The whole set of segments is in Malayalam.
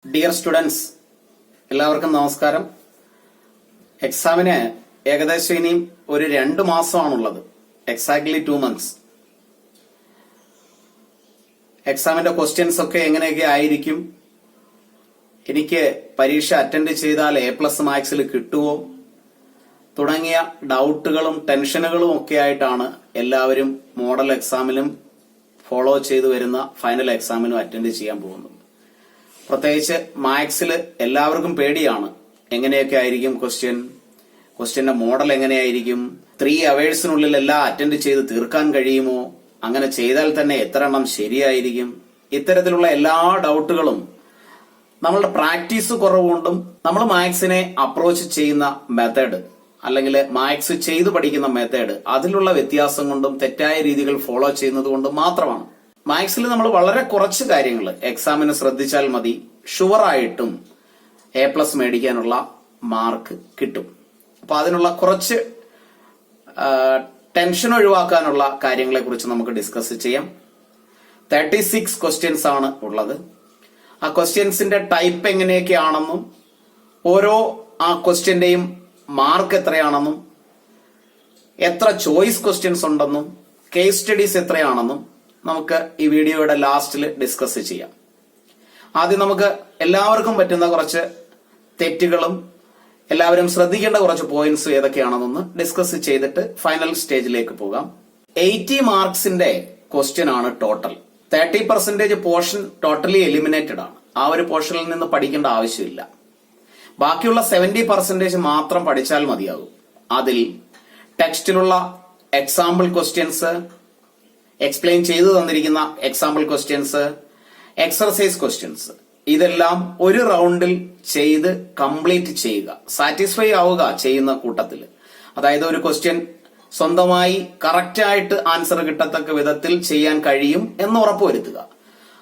ഡിയർ സ്റ്റുഡൻസ്, എല്ലാവർക്കും നമസ്കാരം. എക്സാമിന് ഏകദേശം ഇനിയും ഒരു 2 മാസമാണുള്ളത്. Exactly 2 months. എക്സാമിന്റെ ക്വസ്റ്റ്യൻസ് ഒക്കെ എങ്ങനെയൊക്കെ ആയിരിക്കും, എനിക്ക് പരീക്ഷ അറ്റൻഡ് ചെയ്താൽ A+ മാത്സിൽ കിട്ടുമോ തുടങ്ങിയ ഡൗട്ടുകളും ടെൻഷനുകളും ഒക്കെ ആയിട്ടാണ് എല്ലാവരും മോഡൽ എക്സാമിലും ഫോളോ ചെയ്തു വരുന്ന ഫൈനൽ എക്സാമിനും അറ്റൻഡ് ചെയ്യാൻ പോകുന്നത്. പ്രത്യേകിച്ച് മാത്സിൽ എല്ലാവർക്കും പേടിയാണ്. എങ്ങനെയൊക്കെ ആയിരിക്കും ക്വസ്റ്റ്യന്റെ മോഡൽ എങ്ങനെയായിരിക്കും, 3 hours എല്ലാം അറ്റൻഡ് ചെയ്ത് തീർക്കാൻ കഴിയുമോ, അങ്ങനെ ചെയ്താൽ തന്നെ എത്ര എണ്ണം ശരിയായിരിക്കും, ഇത്തരത്തിലുള്ള എല്ലാ ഡൗട്ടുകളും നമ്മളുടെ പ്രാക്ടീസ് കുറവുകൊണ്ടും നമ്മൾ മാത്സിനെ അപ്രോച്ച് ചെയ്യുന്ന മെത്തേഡ് അല്ലെങ്കിൽ മാത്സ് ചെയ്തു പഠിക്കുന്ന മെത്തേഡ് അതിലുള്ള വ്യത്യാസം കൊണ്ടും തെറ്റായ രീതികൾ ഫോളോ ചെയ്യുന്നത് കൊണ്ടും മാത്രമാണ്. മാത്സിൽ നമ്മൾ വളരെ കുറച്ച് കാര്യങ്ങൾ എക്സാമിന് ശ്രദ്ധിച്ചാൽ മതി, ഷുവറായിട്ടും A+ മേടിക്കാനുള്ള മാർക്ക് കിട്ടും. അപ്പൊ അതിനുള്ള കുറച്ച് ടെൻഷൻ ഒഴിവാക്കാനുള്ള കാര്യങ്ങളെ കുറിച്ച് നമുക്ക് ഡിസ്കസ് ചെയ്യാം. 36 ക്വസ്റ്റ്യൻസ് ആണ് ഉള്ളത്. ആ ക്വസ്റ്റ്യൻസിന്റെ ടൈപ്പ് എങ്ങനെയൊക്കെയാണെന്നും ഓരോ ആ ക്വസ്റ്റ്യന്റെയും മാർക്ക് എത്രയാണെന്നും എത്ര ചോയ്സ് ക്വസ്റ്റ്യൻസ് ഉണ്ടെന്നും കേസ് സ്റ്റഡീസ് എത്രയാണെന്നും നമുക്ക് ഈ വീഡിയോയുടെ ലാസ്റ്റിൽ ഡിസ്കസ് ചെയ്യാം. ആദ്യം നമുക്ക് എല്ലാവർക്കും പറ്റുന്ന കുറച്ച് തെറ്റുകളും എല്ലാവരും ശ്രദ്ധിക്കേണ്ട കുറച്ച് പോയിന്റ്സ് ഏതൊക്കെയാണെന്നൊന്ന് ഡിസ്കസ് ചെയ്തിട്ട് ഫൈനൽ സ്റ്റേജിലേക്ക് പോകാം. 80 മാർക്സിന്റെ ക്വസ്റ്റ്യൻ ആണ് ടോട്ടൽ. 30% പോർഷൻ ടോട്ടലി എലിമിനേറ്റഡ് ആണ്. ആ ഒരു പോർഷനിൽ നിന്ന് പഠിക്കേണ്ട ആവശ്യമില്ല. ബാക്കിയുള്ള 70% മാത്രം പഠിച്ചാൽ മതിയാകും. അതിൽ ടെക്സ്റ്റിലുള്ള എക്സാമ്പിൾ ക്വസ്റ്റ്യൻസ്, എക്സ്പ്ലെയിൻ ചെയ്തു തന്നിരിക്കുന്ന എക്സാമ്പിൾ ക്വസ്റ്റ്യൻസ്, എക്സർസൈസ് ക്വസ്റ്റ്യൻസ്, ഇതെല്ലാം ഒരു റൗണ്ടിൽ ചെയ്ത് കംപ്ലീറ്റ് ചെയ്യുക. സാറ്റിസ്ഫൈ ആവുക ചെയ്യുന്ന കൂട്ടത്തിൽ. അതായത് ഒരു ക്വസ്റ്റ്യൻ സ്വന്തമായി കറക്റ്റായിട്ട് ആൻസർ കിട്ടത്തക്ക വിധത്തിൽ ചെയ്യാൻ കഴിയും എന്ന് ഉറപ്പുവരുത്തുക.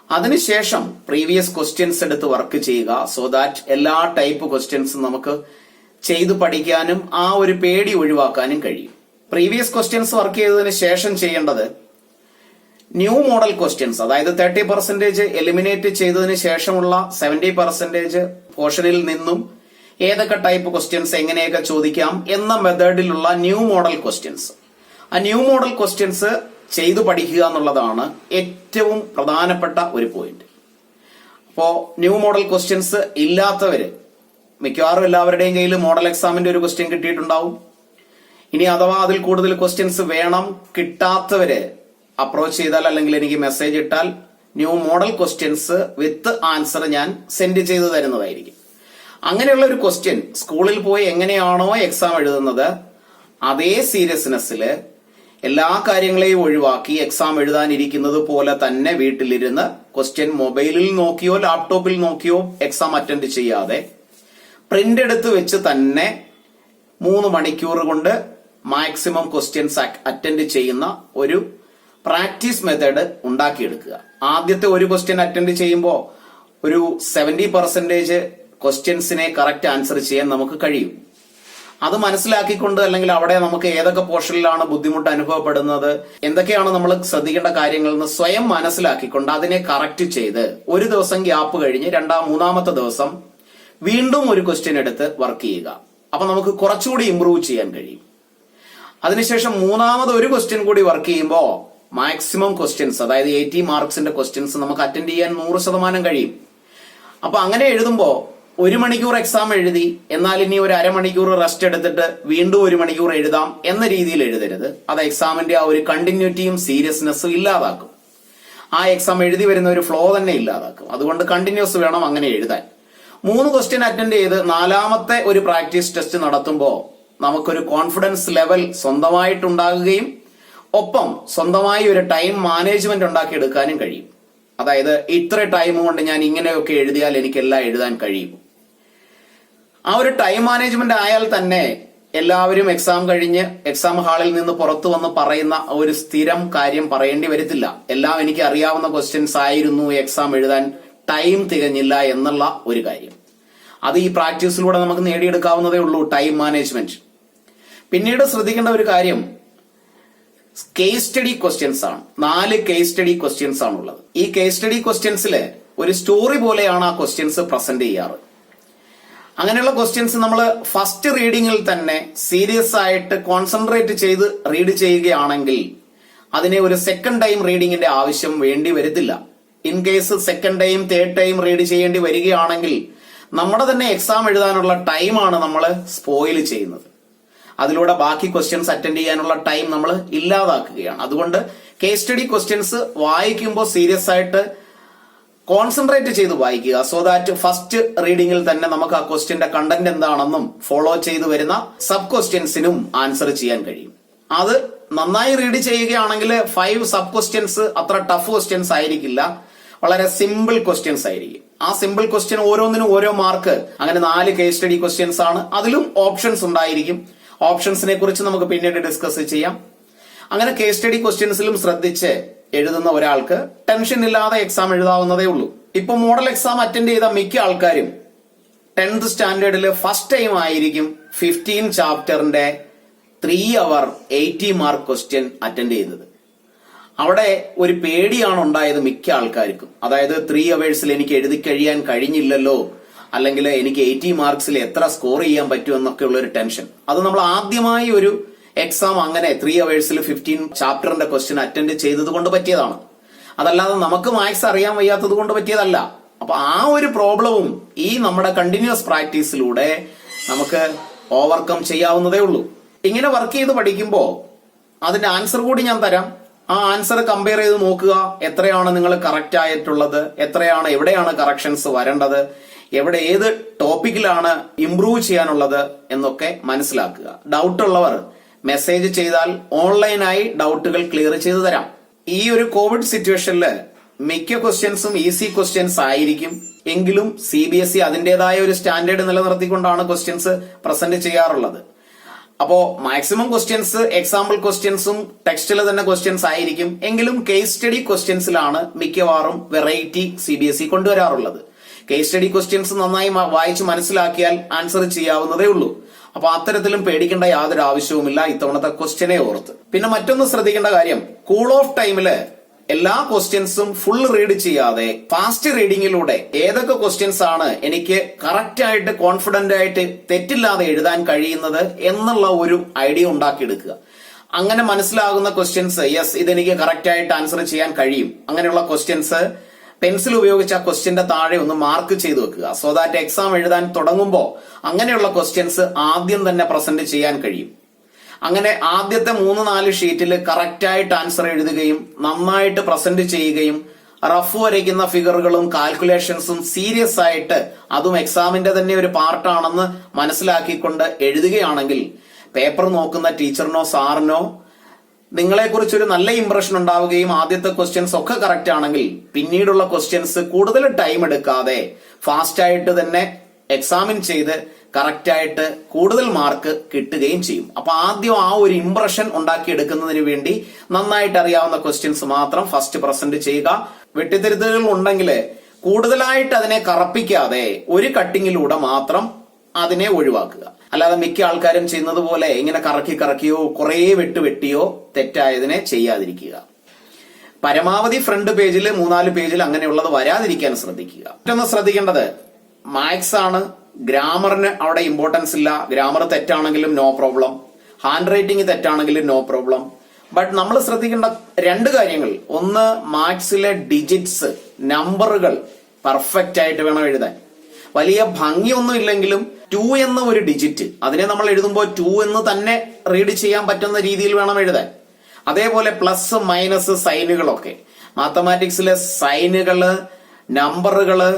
അതിനുശേഷം പ്രീവിയസ് ക്വസ്റ്റ്യൻസ് എടുത്ത് വർക്ക് ചെയ്യുക. സോ ദാറ്റ് എല്ലാ ടൈപ്പ് ക്വസ്റ്റ്യൻസും നമുക്ക് ചെയ്തു പഠിക്കാനും ആ ഒരു പേടി ഒഴിവാക്കാനും കഴിയും. പ്രീവിയസ് ക്വസ്റ്റ്യൻസ് വർക്ക് ചെയ്തതിന് ശേഷം ചെയ്യേണ്ടത് ന്യൂ മോഡൽ ക്വസ്റ്റ്യൻസ്, അതായത് 30% എലിമിനേറ്റ് ചെയ്തതിന് ശേഷമുള്ള 70% പോർഷനിൽ നിന്നും ഏതൊക്കെ ടൈപ്പ് ക്വസ്റ്റ്യൻസ് എങ്ങനെയൊക്കെ ചോദിക്കാം എന്ന മെത്തേഡിലുള്ള ന്യൂ മോഡൽ ക്വസ്റ്റ്യൻസ്. ആ ന്യൂ മോഡൽ ക്വസ്റ്റ്യൻസ് ചെയ്തു പഠിക്കുക എന്നുള്ളതാണ് ഏറ്റവും പ്രധാനപ്പെട്ട ഒരു പോയിന്റ്. അപ്പോ ന്യൂ മോഡൽ ക്വസ്റ്റ്യൻസ് ഇല്ലാത്തവര്, മിക്കവാറും എല്ലാവരുടെയും കയ്യിൽ മോഡൽ എക്സാമിന്റെ ഒരു ക്വസ്റ്റ്യൻ കിട്ടിയിട്ടുണ്ടാവും. ഇനി അഥവാ അതിൽ കൂടുതൽ ക്വസ്റ്റ്യൻസ് വേണം, കിട്ടാത്തവര് അപ്രോച്ച് ചെയ്താൽ അല്ലെങ്കിൽ എനിക്ക് മെസ്സേജ് ഇട്ടാൽ new model questions with answer ഞാൻ സെൻഡ് ചെയ്തു തരുന്നതായിരിക്കും. അങ്ങനെയുള്ള ഒരു ക്വസ്റ്റ്യൻ സ്കൂളിൽ പോയി എങ്ങനെയാണോ എക്സാം എഴുതുന്നത് അതേ സീരിയസ്നെസ്സില് എല്ലാ കാര്യങ്ങളെയും ഒഴിവാക്കി എക്സാം എഴുതാനിരിക്കുന്നത് പോലെ തന്നെ വീട്ടിലിരുന്ന് ക്വസ്റ്റ്യൻ മൊബൈലിൽ നോക്കിയോ ലാപ്ടോപ്പിൽ നോക്കിയോ എക്സാം അറ്റൻഡ് ചെയ്യാതെ പ്രിന്റ് എടുത്ത് വെച്ച് തന്നെ 3 മണിക്കൂർ കൊണ്ട് മാക്സിമം ക്വസ്റ്റ്യൻസ് അറ്റൻഡ് ചെയ്യുന്ന ഒരു പ്രാക്ടീസ് മെത്തേഡ് ഉണ്ടാക്കിയെടുക്കുക. ആദ്യത്തെ ഒരു ക്വസ്റ്റ്യൻ അറ്റൻഡ് ചെയ്യുമ്പോൾ ഒരു 70% ക്വസ്റ്റ്യൻസിനെ കറക്റ്റ് ആൻസർ ചെയ്യാൻ നമുക്ക് കഴിയും. അത് മനസ്സിലാക്കിക്കൊണ്ട് അല്ലെങ്കിൽ അവിടെ നമുക്ക് ഏതൊക്കെ പോർഷനിലാണ് ബുദ്ധിമുട്ട് അനുഭവപ്പെടുന്നത്, എന്തൊക്കെയാണ് നമ്മൾ ശ്രദ്ധിക്കേണ്ട കാര്യങ്ങൾ എന്ന് സ്വയം മനസ്സിലാക്കിക്കൊണ്ട് അതിനെ കറക്റ്റ് ചെയ്ത് ഒരു ദിവസം ഗ്യാപ്പ് കഴിഞ്ഞ് മൂന്നാമത്തെ ദിവസം വീണ്ടും ഒരു ക്വസ്റ്റ്യൻ എടുത്ത് വർക്ക് ചെയ്യുക. അപ്പൊ നമുക്ക് കുറച്ചുകൂടി ഇംപ്രൂവ് ചെയ്യാൻ കഴിയും. അതിനുശേഷം മൂന്നാമത് ഒരു ക്വസ്റ്റ്യൻ കൂടി വർക്ക് ചെയ്യുമ്പോൾ മാക്സിമം ക്വസ്റ്റ്യൻസ്, അതായത് 80 മാർക്സിന്റെ ക്വസ്റ്റ്യൻസ് നമുക്ക് അറ്റൻഡ് ചെയ്യാൻ 100% കഴിയും. അപ്പൊ അങ്ങനെ എഴുതുമ്പോൾ 1 മണിക്കൂർ എക്സാം എഴുതി, എന്നാൽ ഇനി ഒരു അരമണിക്കൂർ റെസ്റ്റ് എടുത്തിട്ട് വീണ്ടും 1 മണിക്കൂർ എഴുതാം എന്ന രീതിയിൽ എഴുതരുത്. അത് എക്സാമിന്റെ ആ ഒരു കണ്ടിന്യൂറ്റിയും സീരിയസ്നെസ്സും ഇല്ലാതാക്കും. ആ എക്സാം എഴുതി വരുന്ന ഒരു ഫ്ലോ തന്നെ ഇല്ലാതാക്കും. അതുകൊണ്ട് കണ്ടിന്യൂസ് വേണം അങ്ങനെ എഴുതാൻ. 3 ക്വസ്റ്റ്യൻ അറ്റൻഡ് ചെയ്ത് 4ാമത്തെ ഒരു പ്രാക്ടീസ് ടെസ്റ്റ് നടത്തുമ്പോൾ നമുക്കൊരു കോൺഫിഡൻസ് ലെവൽ സ്വന്തമായിട്ടുണ്ടാകുകയും ഒപ്പം സ്വന്തമായി ഒരു ടൈം മാനേജ്മെന്റ് ഉണ്ടാക്കിയെടുക്കാനും കഴിയും. അതായത് ഇത്ര ടൈം കൊണ്ട് ഞാൻ ഇങ്ങനെയൊക്കെ എഴുതിയാൽ എനിക്കെല്ലാം എഴുതാൻ കഴിയും. ആ ഒരു ടൈം മാനേജ്മെന്റ് ആയാൽ തന്നെ എല്ലാവരും എക്സാം കഴിഞ്ഞ് എക്സാം ഹാളിൽ നിന്ന് പുറത്തു വന്ന് പറയുന്ന ഒരു സ്ഥിരം കാര്യം പറയേണ്ടി വരത്തില്ല. എല്ലാം എനിക്ക് അറിയാവുന്ന ക്വസ്റ്റ്യൻസ് ആയിരുന്നു, എക്സാം എഴുതാൻ ടൈം തികഞ്ഞില്ല എന്നുള്ള ഒരു കാര്യം. അത് ഈ പ്രാക്ടീസിലൂടെ നമുക്ക് നേടിയെടുക്കാവുന്നതേ ഉള്ളൂ, ടൈം മാനേജ്മെന്റ്. പിന്നീട് ശ്രദ്ധിക്കേണ്ട ഒരു കാര്യം കേസ് സ്റ്റഡി ക്വസ്റ്റ്യൻസ് ആണ്. 4 കേസ് സ്റ്റഡി ക്വസ്റ്റ്യൻസ് ആണുള്ളത്. ഈ കേസ് സ്റ്റഡി ക്വസ്റ്റ്യൻസില് ഒരു സ്റ്റോറി പോലെയാണ് ആ ക്വസ്റ്റ്യൻസ് പ്രസന്റ് ചെയ്യാറ്. അങ്ങനെയുള്ള ക്വസ്റ്റ്യൻസ് നമ്മൾ ഫസ്റ്റ് റീഡിങ്ങിൽ തന്നെ സീരിയസ് ആയിട്ട് കോൺസെൻട്രേറ്റ് ചെയ്ത് റീഡ് ചെയ്യുകയാണെങ്കിൽ അതിനെ ഒരു സെക്കൻഡ് ടൈം റീഡിങ്ങിന്റെ ആവശ്യം വേണ്ടി വരത്തില്ല. In case second time third time read ചെയ്യേണ്ടി വരികയാണെങ്കിൽ നമ്മുടെ തന്നെ എക്സാം എഴുതാനുള്ള ടൈമാണ് നമ്മൾ സ്പോയിൽ ചെയ്യുന്നത്. അതിലൂടെ ബാക്കി ക്വസ്റ്റ്യൻസ് അറ്റൻഡ് ചെയ്യാനുള്ള ടൈം നമ്മൾ ഇല്ലാതാക്കുകയാണ്. അതുകൊണ്ട് കേസ് സ്റ്റഡി ക്വസ്റ്റ്യൻസ് വായിക്കുമ്പോൾ സീരിയസ് ആയിട്ട് കോൺസെൻട്രേറ്റ് ചെയ്ത് വായിക്കുക. സോ ദാറ്റ് ഫസ്റ്റ് റീഡിങ്ങിൽ തന്നെ നമുക്ക് ആ ക്വസ്റ്റ്യന്റെ കണ്ടന്റ് എന്താണെന്നും ഫോളോ ചെയ്ത് വരുന്ന സബ് ക്വസ്റ്റ്യൻസിനും ആൻസർ ചെയ്യാൻ കഴിയും. അത് നന്നായി റീഡ് ചെയ്യുകയാണെങ്കിൽ 5 സബ് ക്വസ്റ്റ്യൻസ് അത്ര ടഫ് ക്വസ്റ്റ്യൻസ് ആയിരിക്കില്ല, വളരെ സിമ്പിൾ ക്വസ്റ്റ്യൻസ് ആയിരിക്കും. ആ സിമ്പിൾ ക്വസ്റ്റ്യൻ ഓരോന്നിനും ഓരോ മാർക്ക്. അങ്ങനെ 4 കേസ് സ്റ്റഡി ക്വസ്റ്റ്യൻസ് ആണ്. അതിലും ഓപ്ഷൻസ് ഉണ്ടായിരിക്കും. ഓപ്ഷൻസിനെ കുറിച്ച് നമുക്ക് പിന്നീട് ഡിസ്കസ് ചെയ്യാം. അങ്ങനെ കേസ് സ്റ്റഡി ക്വസ്റ്റ്യൻസിലും ശ്രദ്ധിച്ച് എഴുതുന്ന ഒരാൾക്ക് ടെൻഷൻ ഇല്ലാതെ എക്സാം എഴുതാവുന്നതേ ഉള്ളൂ. ഇപ്പൊ മോഡൽ എക്സാം അറ്റൻഡ് ചെയ്ത മിക്ക ആൾക്കാരും 10th സ്റ്റാൻഡേർഡിൽ ഫസ്റ്റ് ടൈം ആയിരിക്കും 15 ചാപ്റ്ററിന്റെ 3 hour 80 മാർക്ക് ക്വസ്റ്റ്യൻ അറ്റൻഡ് ചെയ്തത്. അവിടെ ഒരു പേടിയാണ് ഉണ്ടായത് മിക്ക ആൾക്കാർക്കും. അതായത് 3 hours എനിക്ക് എഴുതി കഴിയാൻ കഴിഞ്ഞില്ലല്ലോ, അല്ലെങ്കിൽ എനിക്ക് 80 മാർക്സിൽ എത്ര സ്കോർ ചെയ്യാൻ പറ്റും എന്നൊക്കെ ഉള്ള ഒരു ടെൻഷൻ. അത് നമ്മൾ ആദ്യമായി ഒരു എക്സാം അങ്ങനെ 3 hours 15 ചാപ്റ്ററിന്റെ ക്വസ്റ്റ്യൻ അറ്റൻഡ് ചെയ്തത് കൊണ്ട് പറ്റിയതാണ്. അതല്ലാതെ നമുക്ക് മാത്സ് അറിയാൻ വയ്യാത്തത് കൊണ്ട് പറ്റിയതല്ല. അപ്പൊ ആ ഒരു പ്രോബ്ലവും ഈ നമ്മുടെ കണ്ടിന്യൂസ് പ്രാക്ടീസിലൂടെ നമുക്ക് ഓവർകം ചെയ്യാവുന്നതേ ഉള്ളൂ. ഇങ്ങനെ വർക്ക് ചെയ്ത് പഠിക്കുമ്പോൾ അതിന്റെ ആൻസർ കൂടി ഞാൻ തരാം. ആ ആൻസർ കമ്പയർ ചെയ്ത് നോക്കുക. എത്രയാണ് നിങ്ങൾ കറക്റ്റ് ആയിട്ടുള്ളത്, എവിടെയാണ് കറക്ഷൻസ് വരേണ്ടത്, ഏത് ടോപ്പിക്കിലാണ് ഇംപ്രൂവ് ചെയ്യാനുള്ളത് എന്നൊക്കെ മനസ്സിലാക്കുക. ഡൗട്ട് ഉള്ളവർ മെസ്സേജ് ചെയ്താൽ ഓൺലൈനായി ഡൗട്ടുകൾ ക്ലിയർ ചെയ്തു തരാം. ഈ ഒരു കോവിഡ് സിറ്റുവേഷനിൽ മിക്ക ക്വസ്റ്റ്യൻസും ഈസി ക്വസ്റ്റ്യൻസ് ആയിരിക്കും. എങ്കിലും CBSE അതിന്റേതായ ഒരു സ്റ്റാൻഡേർഡ് നിലനിർത്തിക്കൊണ്ടാണ് ക്വസ്റ്റ്യൻസ് പ്രസന്റ് ചെയ്യാറുള്ളത്. അപ്പോ മാക്സിമം ക്വസ്റ്റ്യൻസ് എക്സാമ്പിൾ ക്വസ്റ്റ്യൻസും ടെക്സ്റ്റിൽ തന്നെ ക്വസ്റ്റ്യൻസ് ആയിരിക്കും. എങ്കിലും കേസ് സ്റ്റഡി ക്വസ്റ്റ്യൻസിലാണ് മിക്കവാറും വെറൈറ്റി CBSE കൊണ്ടുവരാറുള്ളത്. കേസ് സ്റ്റഡി ക്വസ്റ്റ്യൻസ് നന്നായി വായിച്ച് മനസ്സിലാക്കിയാൽ ആൻസർ ചെയ്യാവുന്നതേ ഉള്ളൂ. അപ്പൊ അത്തരത്തിലും പേടിക്കേണ്ട യാതൊരു ആവശ്യവുമില്ല ഇത്തവണത്തെ ക്വസ്റ്റ്യനെ ഓർത്ത്. പിന്നെ മറ്റൊന്ന് ശ്രദ്ധിക്കേണ്ട കാര്യം, കൂൾ ഓഫ് ടൈമില് എല്ലാ ക്വസ്റ്റ്യൻസും ഫുൾ റീഡ് ചെയ്യാതെ ഫാസ്റ്റ് റീഡിങ്ങിലൂടെ ഏതൊക്കെ ക്വസ്റ്റ്യൻസ് ആണ് എനിക്ക് കറക്റ്റ് ആയിട്ട് കോൺഫിഡന്റ് ആയിട്ട് തെറ്റില്ലാതെ എഴുതാൻ കഴിയുന്നത് എന്നുള്ള ഒരു ഐഡിയ ഉണ്ടാക്കിയെടുക്കുക. അങ്ങനെ മനസ്സിലാകുന്ന ക്വസ്റ്റ്യൻസ്, യെസ് ഇതെനിക്ക് കറക്റ്റ് ആയിട്ട് ആൻസർ ചെയ്യാൻ കഴിയും, അങ്ങനെയുള്ള ക്വസ്റ്റ്യൻസ് പെൻസിൽ ഉപയോഗിച്ച് ആ ക്വസ്റ്റ്യന്റെ താഴെ ഒന്ന് മാർക്ക് ചെയ്ത് വെക്കുക. സോ ദാറ്റ് എക്സാം എഴുതാൻ തുടങ്ങുമ്പോൾ അങ്ങനെയുള്ള ക്വസ്റ്റ്യൻസ് ആദ്യം തന്നെ പ്രസന്റ് ചെയ്യാൻ കഴിയും. അങ്ങനെ ആദ്യത്തെ 3-4 ഷീറ്റിൽ കറക്റ്റ് ആയിട്ട് ആൻസർ എഴുതുകയും നന്നായിട്ട് പ്രസന്റ് ചെയ്യുകയും റഫ് വരയ്ക്കുന്ന ഫിഗറുകളും കാൽക്കുലേഷൻസും സീരിയസ് ആയിട്ട് അതും എക്സാമിന്റെ തന്നെ ഒരു പാർട്ടാണെന്ന് മനസ്സിലാക്കിക്കൊണ്ട് എഴുതുകയാണെങ്കിൽ പേപ്പർ നോക്കുന്ന ടീച്ചറിനോ സാറിനോ നിങ്ങളെക്കുറിച്ചൊരു നല്ല ഇംപ്രഷൻ ഉണ്ടാവുകയും ആദ്യത്തെ ക്വസ്റ്റ്യൻസ് ഒക്കെ കറക്റ്റ് ആണെങ്കിൽ പിന്നീടുള്ള ക്വസ്റ്റ്യൻസ് കൂടുതൽ ടൈം എടുക്കാതെ ഫാസ്റ്റ് ആയിട്ട് തന്നെ എക്സാമിൻ ചെയ്ത് കറക്റ്റ് ആയിട്ട് കൂടുതൽ മാർക്ക് കിട്ടുകയും ചെയ്യും. അപ്പൊ ആദ്യം ആ ഒരു ഇംപ്രഷൻ ഉണ്ടാക്കിയെടുക്കുന്നതിന് വേണ്ടി നന്നായിട്ട് അറിയാവുന്ന ക്വസ്റ്റ്യൻസ് മാത്രം ഫസ്റ്റ് പ്രസന്റ് ചെയ്യുക. വെട്ടിത്തിരുത്തുകൾ ഉണ്ടെങ്കിൽ കൂടുതലായിട്ട് അതിനെ കറപ്പിക്കാതെ ഒരു കട്ടിങ്ങിലൂടെ മാത്രം അതിനെ ഒഴിവാക്കുക. അല്ലാതെ മിക്ക ആൾക്കാരും ചെയ്യുന്നത് പോലെ ഇങ്ങനെ കറക്കിയോ കുറെ വെട്ടിയോ തെറ്റായതിനെ ചെയ്യാതിരിക്കുക. പരമാവധി ഫ്രണ്ട് പേജിൽ 3-4 പേജിൽ അങ്ങനെയുള്ളത് വരാതിരിക്കാൻ ശ്രദ്ധിക്കുക. മറ്റൊന്ന് ശ്രദ്ധിക്കേണ്ടത് മാത്സ് ആണ്. ഗ്രാമറിന് അവിടെ ഇമ്പോർട്ടൻസ് ഇല്ല. ഗ്രാമർ തെറ്റാണെങ്കിലും നോ പ്രോബ്ലം, ഹാൻഡ് റൈറ്റിംഗ് തെറ്റാണെങ്കിലും നോ പ്രോബ്ലം. ബട്ട് നമ്മൾ ശ്രദ്ധിക്കേണ്ട 2 കാര്യങ്ങൾ, ഒന്ന് മാത്സിലെ ഡിജിറ്റ്സ്, നമ്പറുകൾ പെർഫെക്റ്റ് ആയിട്ട് വേണം എഴുതാൻ. വലിയ ഭംഗിയൊന്നും ഇല്ലെങ്കിലും 2 എന്ന ഒരു ഡിജിറ്റ് അതിനെ നമ്മൾ എഴുതുമ്പോൾ 2 എന്ന് തന്നെ റീഡ് ചെയ്യാൻ പറ്റുന്ന രീതിയിൽ വേണം എഴുതാൻ. അതേപോലെ പ്ലസ് മൈനസ് സൈനുകളൊക്കെ, മാത്തമാറ്റിക്സിലെ സൈനുകള്, നമ്പറുകള്,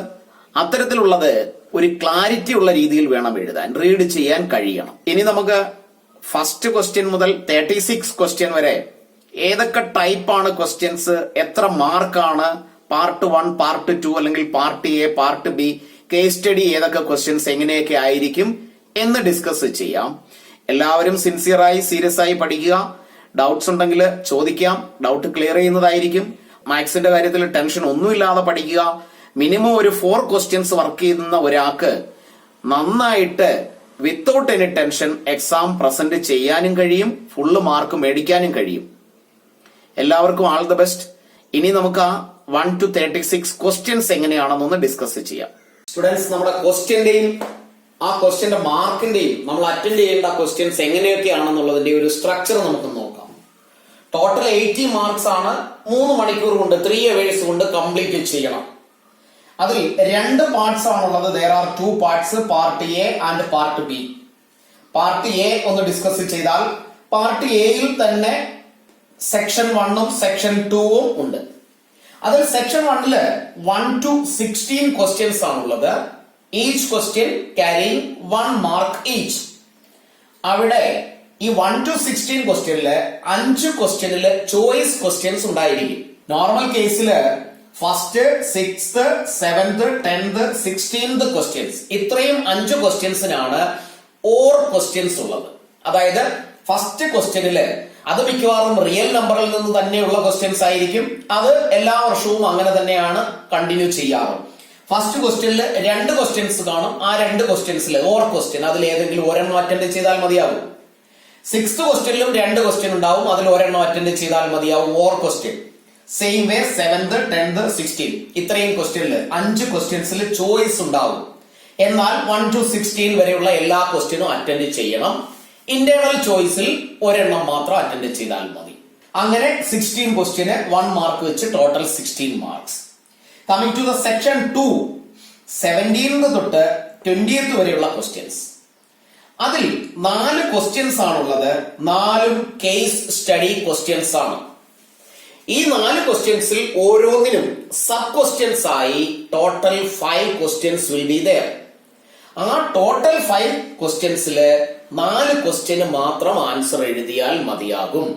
അത്തരത്തിലുള്ളത് ഒരു ക്ലാരിറ്റി ഉള്ള രീതിയിൽ വേണം എഴുതാൻ, റീഡ് ചെയ്യാൻ കഴിയണം. ഇനി നമുക്ക് ഫസ്റ്റ് ക്വസ്റ്റ്യൻ മുതൽ 36 ക്വസ്റ്റ്യൻ വരെ ഏതൊക്കെ ടൈപ്പാണ് ക്വസ്റ്റ്യൻസ്, എത്ര മാർക്കാണ്, പാർട്ട് 1, പാർട്ട് 2 അല്ലെങ്കിൽ part A, part B, case study ഏതൊക്കെ ക്വസ്റ്റ്യൻസ് എങ്ങനെയൊക്കെ ആയിരിക്കും എന്ന് ഡിസ്കസ് ചെയ്യാം. എല്ലാവരും സിൻസിയറായി സീരിയസ് ആയി പഠിക്കുക. ഡൗട്ട്സ് ഉണ്ടെങ്കിൽ ചോദിക്കാം, ഡൗട്ട് ക്ലിയർ ചെയ്യുന്നതായിരിക്കും. മാത്സിന്റെ കാര്യത്തിൽ ടെൻഷൻ ഒന്നുമില്ലാതെ പഠിക്കുക. മിനിമം ഒരു 4 ക്വസ്റ്റ്യൻസ് വർക്ക് ചെയ്യുന്ന ഒരാൾക്ക് നന്നായിട്ട് without any tension exam present ചെയ്യാനും കഴിയും, ഫുള്ള് മാർക്ക് മേടിക്കാനും കഴിയും. എല്ലാവർക്കും ആൾ ദ ബെസ്റ്റ്. ഇനി നമുക്ക് ആ 1 to 36 ക്വസ്റ്റ്യൻസ് എങ്ങനെയാണെന്നൊന്ന് ഡിസ്കസ് ചെയ്യാം. സ്റ്റുഡൻസ്, നമ്മുടെ ക്വസ്റ്റ്യന്റെയും ആ ക്വസ്റ്റ്യന്റെ മാർക്കിന്റെയും നമ്മൾ അറ്റൻഡ് ചെയ്യേണ്ട ക്വസ്റ്റ്യൻസ് എങ്ങനെയൊക്കെയാണെന്നുള്ളതിന്റെ ഒരു സ്ട്രക്ചർ നമുക്ക് നോക്കാം. ടോട്ടൽ 80 മാർക്സ് ആണ്. 3 മണിക്കൂർ കൊണ്ട് 3 hours കൊണ്ട് കംപ്ലീറ്റ് ചെയ്യണം. അതിൽ 2 പാർട്സ് ആണുള്ളത്. there are 2 parts, part A and part B. Part A ഒന്ന് ഡിസ്കസ് ചെയ്താൽ പാർട്ട് എയിൽ തന്നെ സെക്ഷൻ 1ഉം സെക്ഷൻ 2ഉം ഉണ്ട്. അതിൽ സെക്ഷൻ 1ല് 1 to 16 ക്വസ്റ്റ്യൻസ് ആണുള്ളത്. Each question carrying 1 mark each. അവിടെ ഈ 1 to 16 ക്വസ്റ്റ്യനില് 5 ക്വസ്റ്റ്യനില് ചോയ്സ് ക്വസ്റ്റ്യൻസ് ഉണ്ടായിരിക്കും. നോർമൽ കേസില് first, 6th, 7th, 10th, 16th questions, ഇത്രയും 5 ക്വസ്റ്റ്യൻസിനാണ് ഓർ ക്വസ്റ്റ്യൻസ് ഉള്ളത്. അതായത് ഫസ്റ്റ് ക്വസ്റ്റ്യനില് അത് മിക്കവാറും റിയൽ നമ്പറിൽ നിന്ന് തന്നെയുള്ള ക്വസ്റ്റ്യൻസ് ആയിരിക്കും. അത് എല്ലാ വർഷവും അങ്ങനെ തന്നെയാണ് കണ്ടിന്യൂ ചെയ്യാറ്. ഫസ്റ്റ് ക്വസ്റ്റ്യനിൽ 2 ക്വസ്റ്റ്യൻസ് കാണും. ആ 2 ക്വസ്റ്റ്യൻസിൽ ഓർ ക്വസ്റ്റ്യൻ, അതിൽ ഏതെങ്കിലും ഒരെണ്ണം അറ്റൻഡ് ചെയ്താൽ മതിയാവും. 6th ക്വസ്റ്റ്യനിലും 2 ക്വസ്റ്റ്യൻ ഉണ്ടാവും. അതിൽ ഒരെണ്ണം അറ്റൻഡ് ചെയ്താൽ മതിയാവും, or question. Same way 7th, 10th, 16 ഇത്രയും ക്വസ്റ്റ്യനിൽ 5 ക്വസ്റ്റ്യൻസിൽ ചോയ്സ് ഉണ്ടാവും. എന്നാൽ 1 to 16 വരെയുള്ള എല്ലാ ക്വസ്റ്റ്യനും അറ്റൻഡ് ചെയ്യണം. ഇന്റേണൽ ചോയ്സിൽ ഒരെണ്ണം മാത്രം അറ്റൻഡ് ചെയ്താൽ മതി. അങ്ങനെ 16 ക്വസ്റ്റ്യന് 1 മാർക്ക് വെച്ച് total 16 marks. Coming to the section 2, 17th തൊട്ട് 20th വരെയുള്ള ക്വസ്റ്റ്യൻസ്. അതിൽ 4 ക്വസ്റ്റ്യൻസ് ആണുള്ളത്. 4ഉം കേസ് സ്റ്റഡി ക്വസ്റ്റ്യൻസ് ആണ്. ഈ 4 ക്വസ്റ്റ്യൻസിൽ ഓരോന്നിനും സബ് ക്വസ്റ്റ്യൻസ് ആയി total 5 questions will be there. ആ ടോട്ടൽ 5 ക്വസ്റ്റ്യൻസില് 4 ക്വസ്റ്റ്യന് മാത്രം ആൻസർ എഴുതിയാൽ മതിയാകും.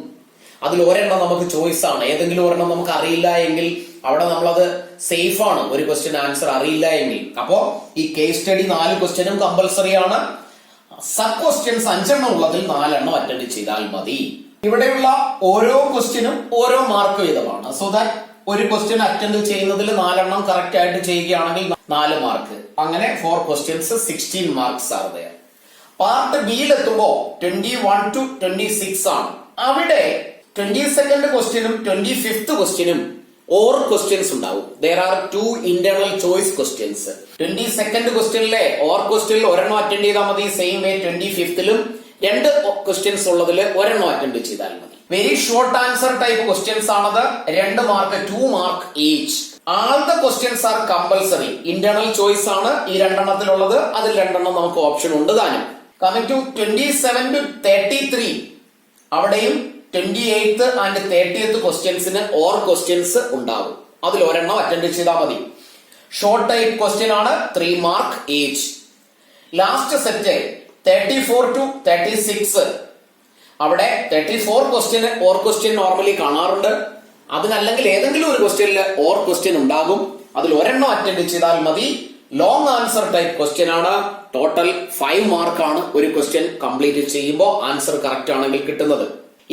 അതിൽ ഒരെണ്ണം നമുക്ക് ചോയ്സ് ആണ്. ഏതെങ്കിലും ഒരെണ്ണം നമുക്ക് അറിയില്ല എങ്കിൽ അവിടെ നമ്മളത് സേഫ് ആണ്, ഒരു ക്വസ്റ്റ്യൻ ആൻസർ അറിയില്ല എങ്കിൽ. അപ്പോ ഈ കേസ് സ്റ്റഡി 4 ക്വസ്റ്റ്യനും കമ്പൽസറി ആണ്. സബ് ക്വസ്റ്റ്യൻസ് 5 എണ്ണം ഉള്ളതിൽ 4 എണ്ണം അറ്റൻഡ് ചെയ്താൽ മതി. ഇവിടെയുള്ള ഓരോ ക്വസ്റ്റ്യനും ഓരോ മാർക്ക് വീതമാണ്. സോ ദാറ്റ് ഒരു ക്വസ്റ്റ്യൻ അറ്റൻഡ് ചെയ്യുന്നതിൽ 4 എണ്ണം കറക്റ്റ് ആയിട്ട് ചെയ്യുകയാണെങ്കിൽ 4 മാർക്ക്. അങ്ങനെ 4 questions 16 marks are there. Part ബിയിൽ എത്തുമ്പോ 21 to 26 ആണ്. അവിടെ 22nd ക്വസ്റ്റ്യനും 25th ക്വസ്റ്റ്യനും ഓർ ക്വസ്റ്റ്യൻസ് ഉണ്ടാവും. there are 2 internal choice questions. 22nd ക്വസ്റ്റ്യനിലെ ഓർ ക്വസ്റ്റ്യനിൽ ഒരെണ്ണം അറ്റൻഡ് ചെയ്താൽ മതി. സെയിം വേ 25th-ലും 2 ക്വസ്റ്റ്യൻസ് ഉള്ളതിൽ ഒരെണ്ണം അറ്റൻഡ് ചെയ്താൽ മതി. Very short answer type questions ആണത്. 2 mark, 2 mark each. All the questions are compulsory. Internal choice ആണ് ഈ 2 എണ്ണത്തിലുള്ളത്. അതിൽ 2 എണ്ണം നമുക്ക് ഓപ്ഷൻ ഉണ്ട് താനും. കമ്മിങ് ടു 27 to 33, അവിടെയും 28th and 30th ക്വസ്റ്റ്യൻസിന് or questions ഉണ്ടാവും. അതിൽ ഒരെണ്ണം അറ്റൻഡ് ചെയ്താൽ മതി. ഷോർട്ട് ടൈപ്പ് ക്വസ്റ്റ്യൻ ആണ്, 3 mark each. Last set 34 to 36, അവിടെ 34 ക്വസ്റ്റ്യന് ഓർ ക്വസ്റ്റ്യൻ നോർമലി കാണാറുണ്ട്. അതിനല്ലെങ്കിൽ ഏതെങ്കിലും ഒരു ക്വസ്റ്റ്യനിൽ ഓർ ക്വസ്റ്റ്യൻ ഉണ്ടാകും. അതിൽ ഒരെണ്ണം അറ്റൻഡ് ചെയ്താൽ മതി. ലോങ് ആൻസർ ടൈപ്പ് ക്വസ്റ്റ്യൻ ആണ്. ടോട്ടൽ 5 മാർക്കാണ് ഒരു ക്വസ്റ്റ്യൻ കംപ്ലീറ്റ് ചെയ്യുമ്പോൾ ആൻസർ കറക്റ്റ് ആണെങ്കിൽ കിട്ടുന്നത്.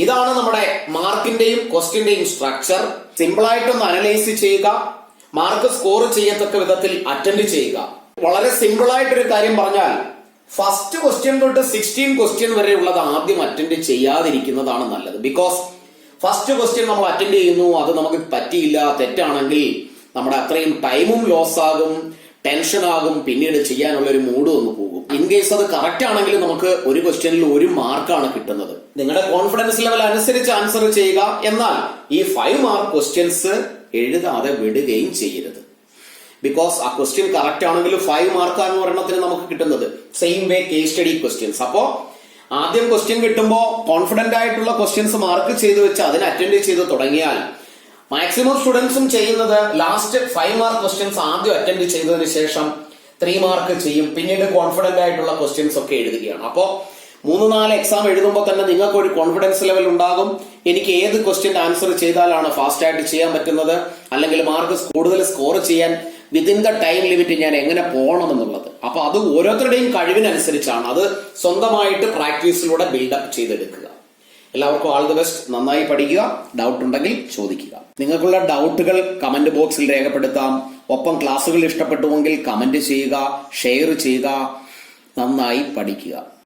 ഇതാണ് നമ്മുടെ മാർക്കിന്റെയും ക്വസ്റ്റ്യന്റെയും സ്ട്രക്ചർ. സിമ്പിൾ ആയിട്ടൊന്ന് അനലൈസ് ചെയ്യുക, മാർക്ക് സ്കോർ ചെയ്യത്തക്ക വിധത്തിൽ അറ്റൻഡ് ചെയ്യുക. വളരെ സിമ്പിൾ ആയിട്ടൊരു കാര്യം പറഞ്ഞാൽ, ഫസ്റ്റ് ക്വസ്റ്റ്യൻ തൊട്ട് 16 ക്വസ്റ്റ്യൻ വരെ ഉള്ളത് ആദ്യം അറ്റൻഡ് ചെയ്യാതിരിക്കുന്നതാണ് നല്ലത്. ബിക്കോസ് ഫസ്റ്റ് ക്വസ്റ്റ്യൻ നമ്മൾ അറ്റൻഡ് ചെയ്യുന്നു, അത് നമുക്ക് പറ്റിയില്ല, തെറ്റാണെങ്കിൽ നമ്മുടെ അത്രയും ടൈമും ലോസ് ആകും, ടെൻഷൻ ആകും, പിന്നീട് ചെയ്യാനുള്ള ഒരു മൂഡ് ഒന്ന് പോകും. ഇൻ കേസ് അത് കറക്റ്റ് ആണെങ്കിൽ നമുക്ക് ഒരു ക്വസ്റ്റ്യനിൽ 1 മാർക്കാണ് കിട്ടുന്നത്. നിങ്ങളുടെ കോൺഫിഡൻസ് ലെവൽ അനുസരിച്ച് ആൻസർ ചെയ്യുക. എന്നാൽ ഈ 5 മാർക്ക് ക്വസ്റ്റ്യൻസ് എഴുതാതെ വിടുകയും ചെയ്യരുത്. ബിക്കോസ് ആ ക്വസ്റ്റ്യൻ കറക്റ്റ് ആണെങ്കിൽ 5 മാർക്കാണ് ഒരെണ്ണത്തിന് നമുക്ക് കിട്ടുന്നത്. Same way case study questions. അപ്പോ ആദ്യം ക്വസ്റ്റ്യൻ കിട്ടുമ്പോൾ കോൺഫിഡന്റ് ആയിട്ടുള്ള ക്വസ്റ്റ്യൻസ് മാർക്ക് ചെയ്ത് വെച്ച് അതിന് അറ്റൻഡ് ചെയ്ത് തുടങ്ങിയാൽ മാക്സിമം സ്റ്റുഡൻസും ചെയ്യുന്നത് ലാസ്റ്റ് 5 മാർക്ക് ക്വസ്റ്റ്യൻസ് ആദ്യം അറ്റൻഡ് ചെയ്തതിന് ശേഷം 3 മാർക്ക് ചെയ്യും. പിന്നീട് കോൺഫിഡന്റ് ആയിട്ടുള്ള ക്വസ്റ്റ്യൻസ് ഒക്കെ എഴുതുകയാണ്. അപ്പോ 3-4 എക്സാം എഴുതുമ്പോൾ തന്നെ നിങ്ങൾക്ക് ഒരു കോൺഫിഡൻസ് ലെവൽ ഉണ്ടാകും. എനിക്ക് ഏത് ക്വസ്റ്റ്യൻ ആൻസർ ചെയ്താലാണ് ഫാസ്റ്റ് ആയിട്ട് ചെയ്യാൻ പറ്റുന്നത്, അല്ലെങ്കിൽ മാർക്ക് കൂടുതൽ സ്കോർ ചെയ്യാൻ വിത്തിൻ ദ ടൈം ലിമിറ്റ് ഞാൻ എങ്ങനെ പോകണം എന്നുള്ളത്. അപ്പൊ അത് ഓരോരുത്തരുടെയും കഴിവിനനുസരിച്ചാണ്. അത് സ്വന്തമായിട്ട് പ്രാക്ടീസിലൂടെ ബിൽഡപ്പ് ചെയ്തെടുക്കുക. എല്ലാവർക്കും ആൾ ദി ബെസ്റ്റ്. നന്നായി പഠിക്കുക. ഡൗട്ട് ഉണ്ടെങ്കിൽ ചോദിക്കുക. നിങ്ങൾക്കുള്ള ഡൗട്ടുകൾ കമന്റ് ബോക്സിൽ രേഖപ്പെടുത്താം. ഒപ്പം ക്ലാസ്സുകൾ ഇഷ്ടപ്പെട്ടുവെങ്കിൽ കമന്റ് ചെയ്യുക, ഷെയർ ചെയ്യുക. നന്നായി പഠിക്കുക.